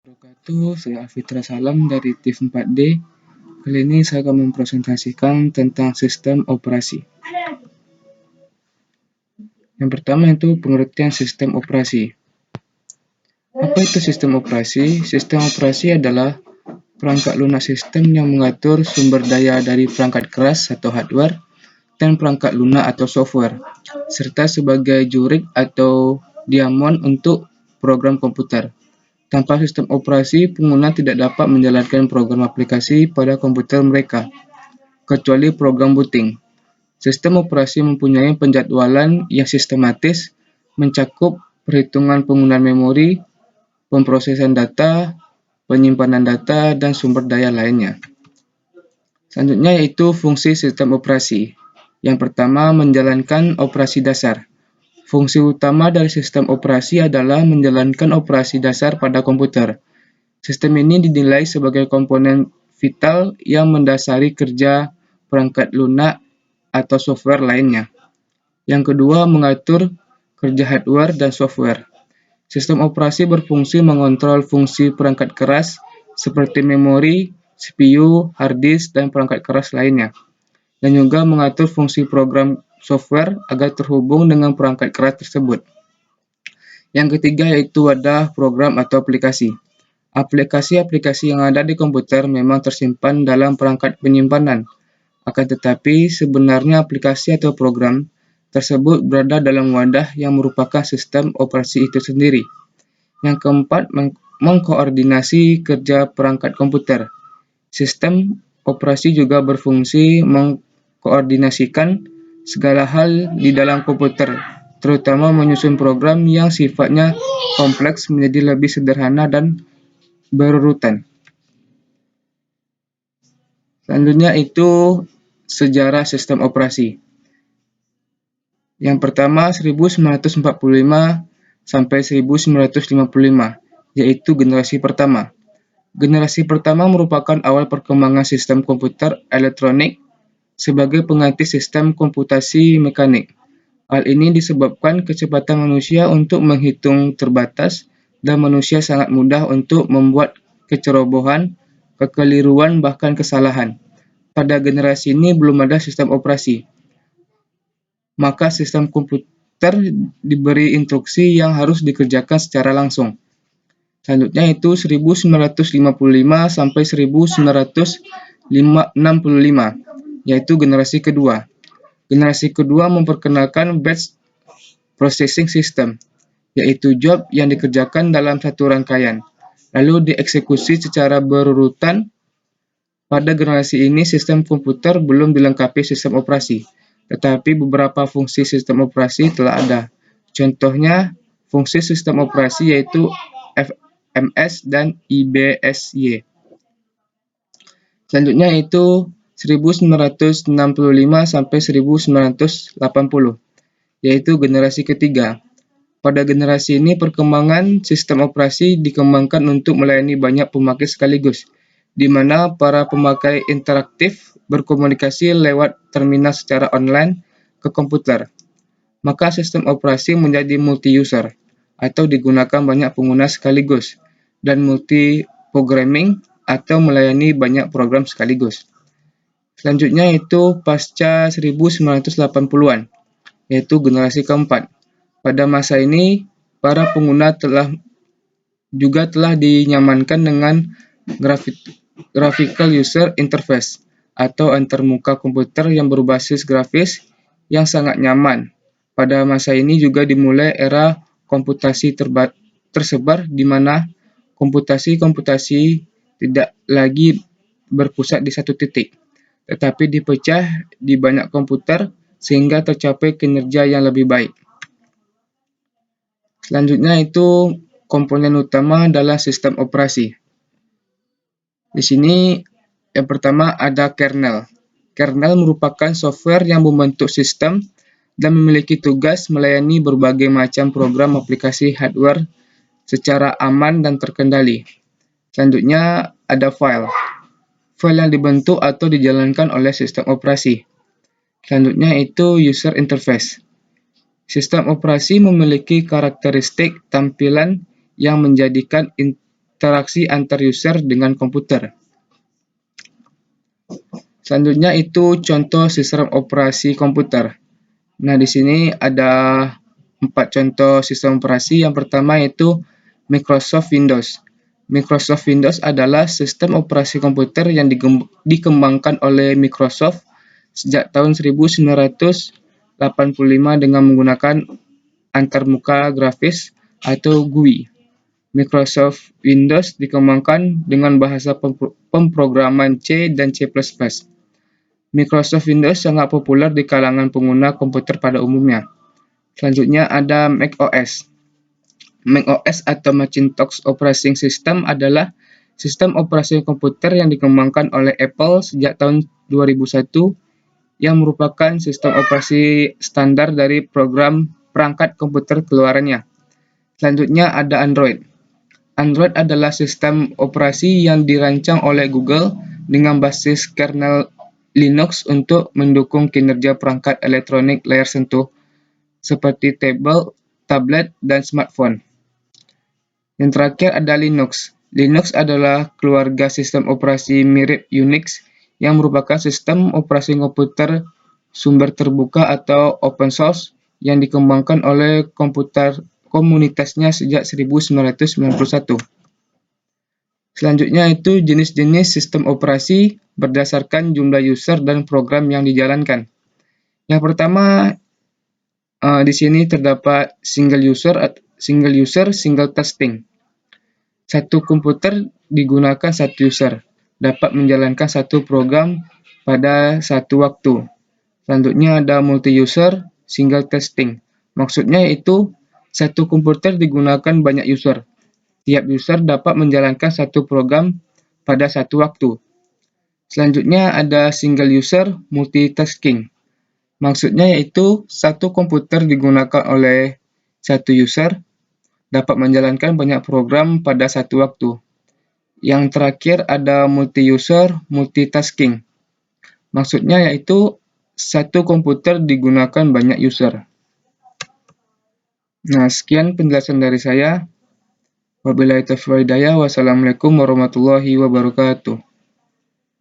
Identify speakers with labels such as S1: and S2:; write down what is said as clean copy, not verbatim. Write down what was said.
S1: wabarakatuh. Saya Alfitra Salam dari TIF 4D. Kali ini saya akan mempresentasikan tentang sistem operasi. Yang pertama itu pengertian sistem operasi. Apa itu sistem operasi? Sistem operasi adalah perangkat lunak sistem yang mengatur sumber daya dari perangkat keras atau hardware dan perangkat lunak atau software, serta sebagai jurik atau diamond untuk program komputer. Tanpa sistem operasi, pengguna tidak dapat menjalankan program aplikasi pada komputer mereka, kecuali program booting. Sistem operasi mempunyai penjadwalan yang sistematis, mencakup perhitungan penggunaan memori, pemrosesan data, penyimpanan data, dan sumber daya lainnya. Selanjutnya yaitu fungsi sistem operasi. Yang pertama, menjalankan operasi dasar. Fungsi utama dari sistem operasi adalah menjalankan operasi dasar pada komputer. Sistem ini dinilai sebagai komponen vital yang mendasari kerja perangkat lunak atau software lainnya. Yang kedua, mengatur kerja hardware dan software. Sistem operasi berfungsi mengontrol fungsi perangkat keras seperti memori, CPU, hard disk, dan perangkat keras lainnya. Dan juga mengatur fungsi program software agar terhubung dengan perangkat keras tersebut. Yang ketiga yaitu wadah program atau aplikasi. Aplikasi-aplikasi yang ada di komputer memang tersimpan dalam perangkat penyimpanan. Akan tetapi sebenarnya aplikasi atau program tersebut berada dalam wadah yang merupakan sistem operasi itu sendiri. Yang keempat, mengkoordinasi kerja perangkat komputer. Sistem operasi juga berfungsi mengkoordinasikan segala hal di dalam komputer, terutama menyusun program yang sifatnya kompleks menjadi lebih sederhana dan berurutan. Selanjutnya itu sejarah sistem operasi. Yang pertama 1945 sampai 1955, yaitu generasi pertama. Generasi pertama merupakan awal perkembangan sistem komputer elektronik sebagai pengganti sistem komputasi mekanik. Hal ini disebabkan kecepatan manusia untuk menghitung terbatas dan manusia sangat mudah untuk membuat kecerobohan, kekeliruan, bahkan kesalahan. Pada generasi ini belum ada sistem operasi, maka sistem komputer diberi instruksi yang harus dikerjakan secara langsung. Selanjutnya itu 1955 sampai 1965, yaitu generasi kedua. Generasi kedua memperkenalkan batch processing system, yaitu job yang dikerjakan dalam satu rangkaian, lalu dieksekusi secara berurutan. Pada generasi ini sistem komputer belum dilengkapi sistem operasi, tetapi beberapa fungsi sistem operasi telah ada. Contohnya, fungsi sistem operasi yaitu FMS dan IBSY. Selanjutnya itu 1965 sampai 1980, yaitu generasi ketiga. Pada generasi ini perkembangan sistem operasi dikembangkan untuk melayani banyak pemakai sekaligus, di mana para pemakai interaktif berkomunikasi lewat terminal secara online ke komputer. Maka sistem operasi menjadi multi-user, atau digunakan banyak pengguna sekaligus, dan multi-programming, atau melayani banyak program sekaligus. Selanjutnya itu pasca 1980-an, yaitu generasi keempat. Pada masa ini, para pengguna telah dinyamankan dengan graphical user interface, atau antarmuka komputer yang berbasis grafis yang sangat nyaman. Pada masa ini juga dimulai era komputasi tersebar, di mana komputasi tidak lagi berpusat di satu titik, tetapi dipecah di banyak komputer sehingga tercapai kinerja yang lebih baik. Selanjutnya itu komponen utama adalah sistem operasi. Di sini yang pertama ada kernel. Kernel merupakan software yang membentuk sistem dan memiliki tugas melayani berbagai macam program aplikasi hardware secara aman dan terkendali. Selanjutnya ada file. File yang dibentuk atau dijalankan oleh sistem operasi. Selanjutnya itu user interface. Sistem operasi memiliki karakteristik tampilan yang menjadikan interaksi antar user dengan komputer. Selanjutnya itu contoh sistem operasi komputer. Nah, di sini ada 4 contoh sistem operasi. Yang pertama yaitu Microsoft Windows. Microsoft Windows adalah sistem operasi komputer yang dikembangkan oleh Microsoft sejak tahun 1985 dengan menggunakan antarmuka grafis atau GUI. Microsoft Windows dikembangkan dengan bahasa pemrograman C dan C++. Microsoft Windows sangat populer di kalangan pengguna komputer pada umumnya. Selanjutnya ada macOS. macOS atau Macintosh Operating System adalah sistem operasi komputer yang dikembangkan oleh Apple sejak tahun 2001 yang merupakan sistem operasi standar dari program perangkat komputer keluarannya. Selanjutnya ada Android. Android adalah sistem operasi yang dirancang oleh Google dengan basis kernel Linux untuk mendukung kinerja perangkat elektronik layar sentuh seperti tablet, dan smartphone. Yang terakhir ada Linux. Linux adalah keluarga sistem operasi mirip Unix yang merupakan sistem operasi komputer sumber terbuka atau open source yang dikembangkan oleh komunitasnya sejak 1991. Selanjutnya itu jenis-jenis sistem operasi berdasarkan jumlah user dan program yang dijalankan. Yang pertama, di sini terdapat single user, single testing. Satu komputer digunakan satu user, dapat menjalankan satu program pada satu waktu. Selanjutnya ada multi-user, single testing. Maksudnya yaitu satu komputer digunakan banyak user. Tiap user dapat menjalankan satu program pada satu waktu. Selanjutnya ada single user multitasking. Maksudnya yaitu satu komputer digunakan oleh satu user dapat menjalankan banyak program pada satu waktu. Yang terakhir ada multi-user multitasking. Maksudnya yaitu satu komputer digunakan banyak user. Nah, sekian penjelasan dari saya. Wabillahi taufiq wal hidayah. Wassalamualaikum warahmatullahi wabarakatuh.